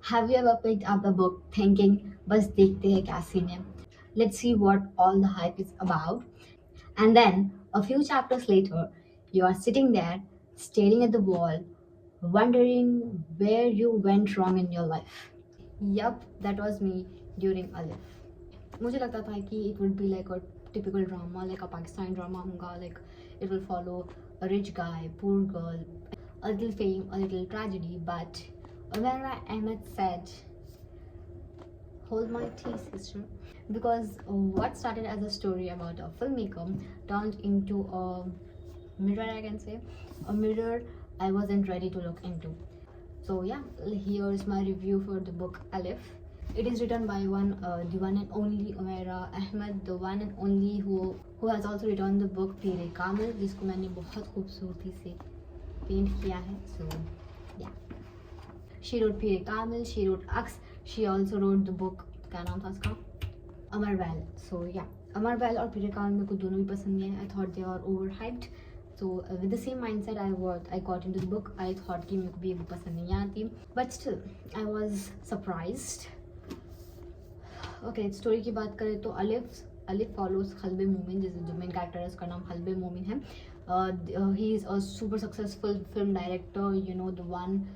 Have you ever picked up a book thinking, बस देखते हैं क्या scene है? Let's see what all the hype is about. And then, a few chapters later, you are sitting there, staring at the wall, wondering where you went wrong in your life. Yup, that was me during Alif. मुझे लगता था कि it would be like a typical drama, like a Pakistani drama होगा, like it will follow a rich guy, poor girl, a little fame, a little tragedy. But Umera Ahmed said, hold my tea, sister. Because what started as a story about a filmmaker turned into a mirror, I can say. A mirror I wasn't ready to look into. So yeah, here's my review for the book Alif. It is written by the one and only Umera Ahmed, the one and only who has also written the book Pire Kamil, जिसको मैंने बहुत खूबसूरती से paint किया है. So yeah, she wrote Pire Kamil, she wrote Aks, she also wrote the book क्या नाम था उसका, Amarwell. So yeah, Amarwell और Pire Kamil मेरे को दोनों भी पसंद नहीं है. I thought they are overhyped. So with the same mindset I got into the book. I thought कि मेरे को भी ये book पसंद नहीं आती. But still, I was surprised. Okay, story की बात करें तो अलिफ फॉलोज खल्बे मोमिन, जो मेन कैरेक्टर है उसका नाम खल्बे मोमिन है. He is a super successful film director, you know, the one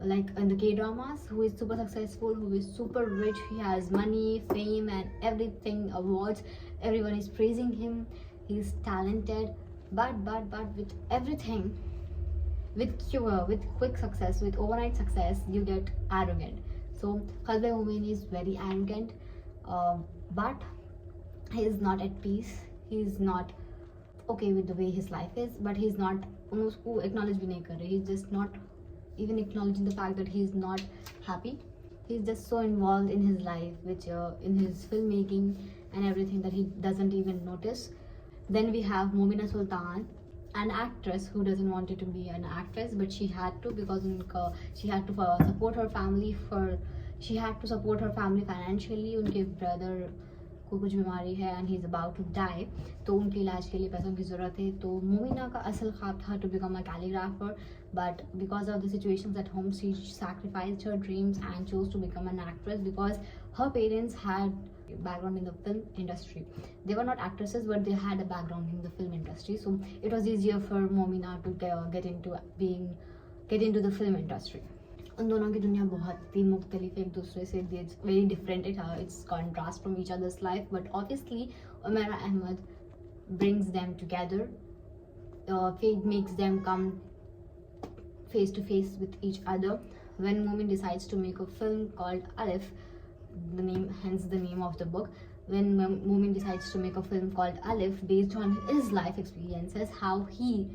like in the K-dramas, who is super successful, who is super rich. He has money, fame and everything, awards. Everyone is praising him. He is talented, but with everything, with quick success, with overnight success, you get arrogant. So Qalbe Momin is very arrogant, but he is not at peace. He is not okay with the way his life is, but he's not उसको acknowledge भी नहीं कर रहे. He's just not even acknowledging the fact that he's not happy. He's just so involved in his life, which in his filmmaking and everything, that he doesn't even notice. Then we have Momina Sultan, an actress who doesn't want to be an actress, but she had to, because she had to support her family she had to support her family financially. उनके brother को कुछ बीमारी है and he's about to die, तो उनके इलाज के लिए पैसों की ज़रूरत है. तो मोमिना का असल ख्वाब था to become a calligrapher, but because of the situations at home, she sacrificed her dreams and chose to become an actress because her parents had background in the film industry. They were not actresses, but they had a background in the film industry, so it was easier for Momina to get into the film industry. उन दोनों की दुनिया बहुत ही मुख्तलिफ एक दूसरे से, it's very different. It's contrast from each other's life, but obviously Umera Ahmed brings them together. Fate makes them come face to face with each other. When Momin decides to make a film called Alif, hence the name of the book, when Momin decides to make a film called Alif based on his life experiences, how he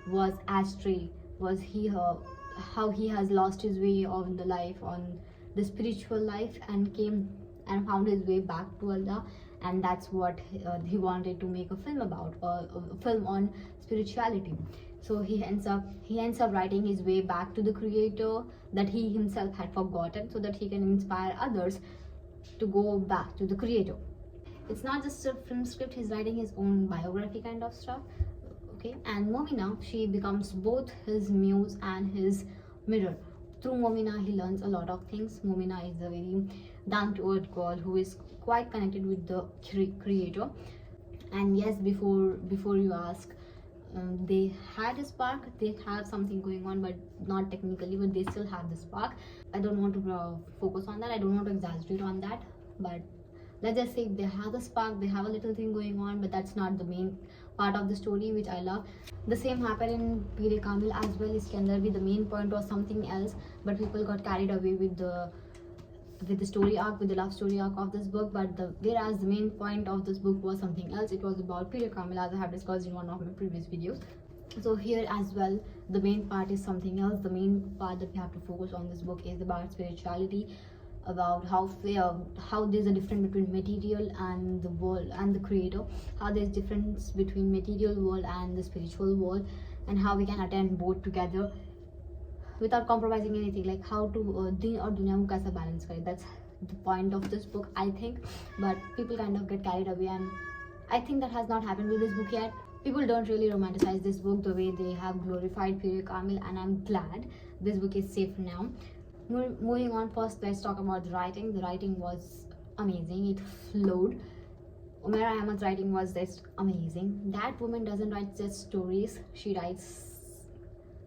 was astray, how he has lost his way on the life, on the spiritual life, and came and found his way back to Allah. And that's what he wanted to make a film about, a film on spirituality. So he ends up writing his way back to the creator that he himself had forgotten, so that he can inspire others to go back to the creator. It's not just a film script, he's writing his own biography kind of stuff. Okay, and Momina, she becomes both his muse and his mirror. Through Momina, he learns a lot of things. Momina is a very down-to-earth girl who is quite connected with the creator. And yes, before you ask, they had a spark, they have something going on, but not technically, but they still have the spark. I don't want to focus on that, I don't want to exaggerate on that, but let's just say they have the spark, they have a little thing going on, but that's not the main part of the story, which I love. The same happened in Pire Kamil as well. इसके अंदर भी the main point was something else, but people got carried away with the story arc, with the love story arc of this book. But whereas the main point of this book was something else, it was about Pire Kamil, as I have discussed in one of my previous videos. So here as well, the main part is something else. The main part that we have to focus on this book is about spirituality, about how there's a difference between material and the world and the creator, how there's difference between material world and the spiritual world, and how we can attend both together without compromising anything, like how to din और दुनिया को कैसे balance करें. That's the point of this book, I think. But people kind of get carried away, and I think that has not happened with this book yet. People don't really romanticize this book the way they have glorified Pire Kamil, and I'm glad this book is safe now. Moving on, first let's talk about the writing. The writing was amazing, it flowed. Umera Ahmed's writing was just amazing. That woman doesn't write just stories, she writes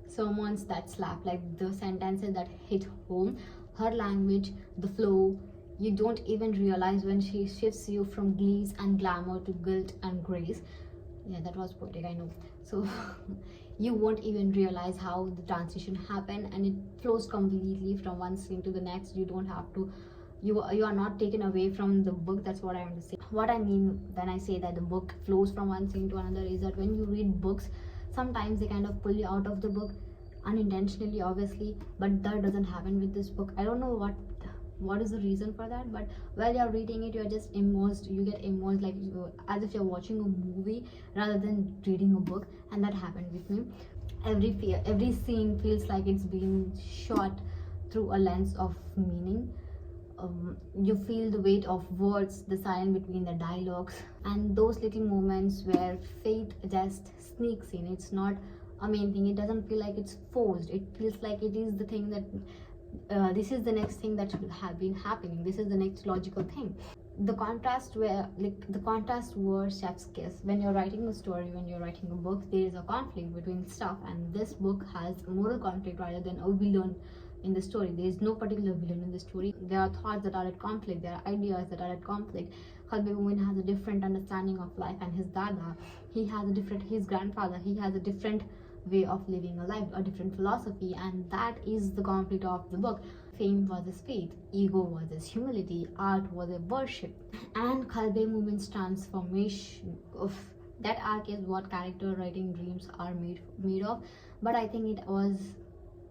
sermons that slap, like the sentences that hit home. Her language, the flow, you don't even realize when she shifts you from glees and glamour to guilt and grace. Yeah, that was poetic, I know. So you won't even realize how the transition happened, and it flows completely from one scene to the next. You don't have to, you are not taken away from the book. That's what I want to say. What I mean when I say that the book flows from one scene to another is that when you read books, sometimes they kind of pull you out of the book unintentionally, obviously, but that doesn't happen with this book. I don't know what is the reason for that, but while you're reading it, you're just immersed. You get immersed, like as if you're watching a movie rather than reading a book. And that happened with me. Every scene feels like it's being shot through a lens of meaning. You feel the weight of words, the silence between the dialogues, and those little moments where fate just sneaks in. It's not a main thing. It doesn't feel like it's forced. It feels like it is the thing that this is the next thing that should have been happening. This is the next logical thing. The contrast were chef's kiss. When you're writing a story, when you're writing a book, there is a conflict between stuff, and this book has moral conflict rather than a villain in the story. There is no particular villain in the story. There are thoughts that are at conflict, there are ideas that are at conflict. Qalbe Momin has a different understanding of life, and his dada, his grandfather, he has a different way of living a life, a different philosophy, and that is the conflict of the book. Fame was his faith, ego was his humility, art was a worship, and Qalbe Momin's transformation of that arc is what character writing dreams are made of. But I think it was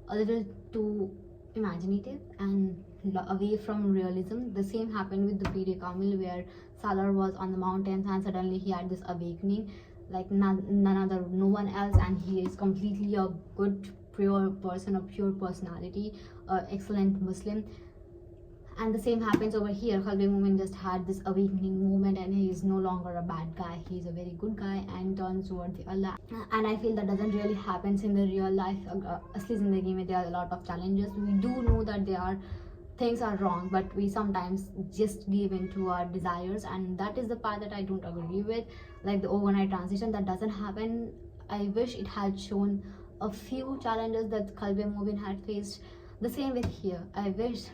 a little too imaginative and away from realism. The same happened with the Piri Kamil, where Salar was on the mountains and suddenly he had this awakening, like no one else, and he is completely a good, pure person, a pure personality, excellent Muslim. And the same happens over here. Qalbe Momin just had this awakening moment, and he is no longer a bad guy. He is a very good guy and turns toward the Allah. And I feel that doesn't really happen in the real life. Asli zindagi mein there are a lot of challenges. We do know that things are wrong, but we sometimes just give in to our desires, and that is the part that I don't agree with. Like the overnight transition, that doesn't happen. I wish it had shown a few challenges that Qalbe Momin had faced. The same with here. I wished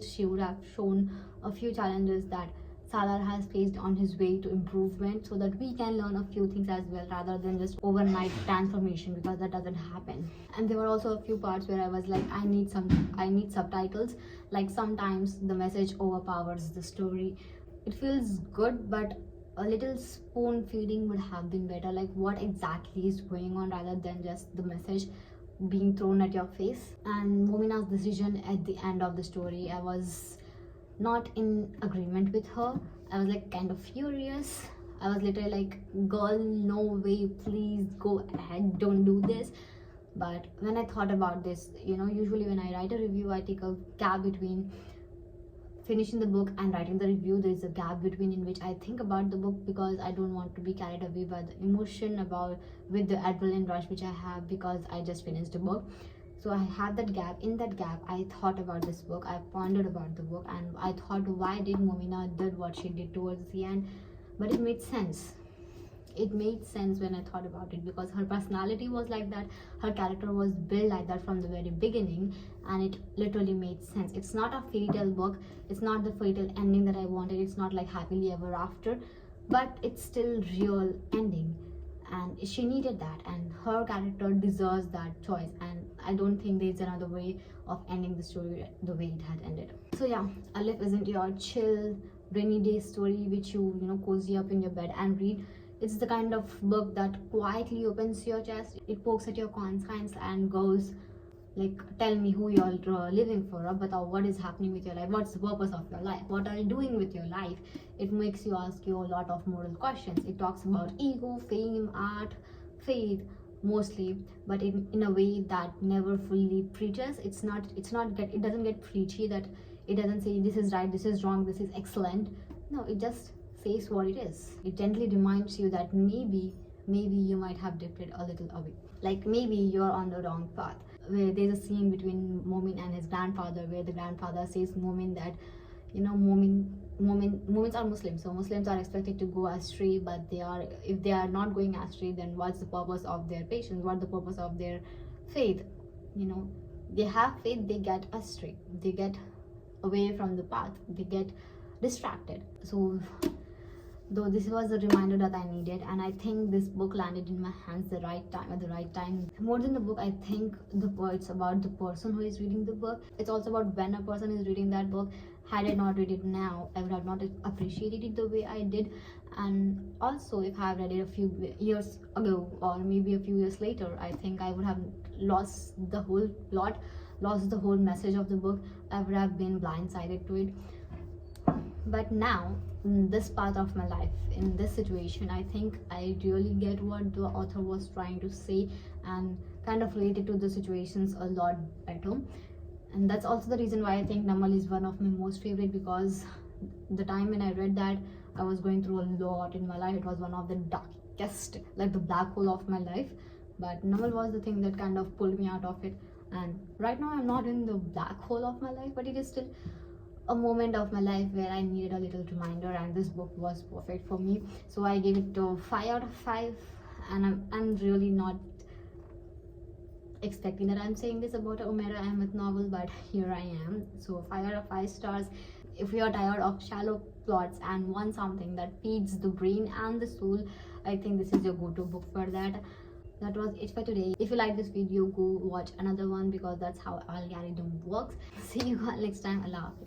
she would have shown a few challenges that Salar has faced on his way to improvement, so that we can learn a few things as well, rather than just overnight transformation, because that doesn't happen. And there were also a few parts where I was like, I need subtitles. Like sometimes the message overpowers the story. It feels good, but a little spoon feeding would have been better. Like what exactly is going on, rather than just the message being thrown at your face. And Momina's decision at the end of the story, I was not in agreement with her. I was like kind of furious. I was literally like, girl, no way, please go ahead, don't do this. But when I thought about this, usually when I write a review, I take a gap between finishing the book and writing the review. There is a gap between in which I think about the book, because I don't want to be carried away by the emotion with the adrenaline rush which I have, because I just finished the book. So I have that gap. In that gap, I thought about this book, I pondered about the book, and I thought, why did Momina did what she did towards the end? But it made sense. It made sense when I thought about it, because her personality was like that, her character was built like that from the very beginning, and it literally made sense. It's not a fairy tale book, it's not the fairy tale ending that I wanted, it's not like happily ever after, but it's still real ending, and she needed that, and her character deserves that choice. And I don't think there's another way of ending the story the way it had ended. So yeah, Alif isn't your chill rainy day story which you cozy up in your bed and read. It's the kind of book that quietly opens your chest. It pokes at your conscience and goes like, tell me who you're living for, but what is happening with your life, what's the purpose of your life, what are you doing with your life. It makes you ask you a lot of moral questions. It talks about ego, fame, art, faith mostly, but in a way that never fully preaches. It doesn't get preachy, that it doesn't say this is right, this is wrong, this is excellent. No, it just says what it is. It gently reminds you that maybe maybe you might have drifted a little away. Like maybe you're on the wrong path. Where there's a scene between Momin and his grandfather, where the grandfather says Momin that, you know, Momins are Muslims, so Muslims are expected to go astray, but if they are not going astray, then what's the purpose of their patience? What's the purpose of their faith? You know, they have faith, they get astray, they get away from the path, they get distracted. So though this was a reminder that I needed, and I think this book landed in my hands the right time, at the right time. More than the book, I think it's about the person who is reading the book. It's also about when a person is reading that book. Had I not read it now, I would have not appreciated it the way I did. And also, if I have read it a few years ago, or maybe a few years later, I think I would have lost the whole plot, lost the whole message of the book. I would have been blindsided to it. But now, in this part of my life, in this situation, I think I really get what the author was trying to say, and kind of related to the situations a lot better. And that's also the reason why I think Namal is one of my most favorite, because the time when I read that, I was going through a lot in my life. It was one of the darkest, like the black hole of my life. But Namal was the thing that kind of pulled me out of it. And right now I'm not in the black hole of my life, but it is still a moment of my life where I needed a little reminder, and this book was perfect for me. So I gave it a 5 out of 5, and I'm really not expecting that I'm saying this about a Umera Ahmed novel, but here I am. So 5 out of 5 stars. If you're tired of shallow plots and want something that feeds the brain and the soul, I think this is your go-to book for that. That was it for today. If you like this video, go watch another one, because that's how algorithm works. See you all next time. Allah Hafiz.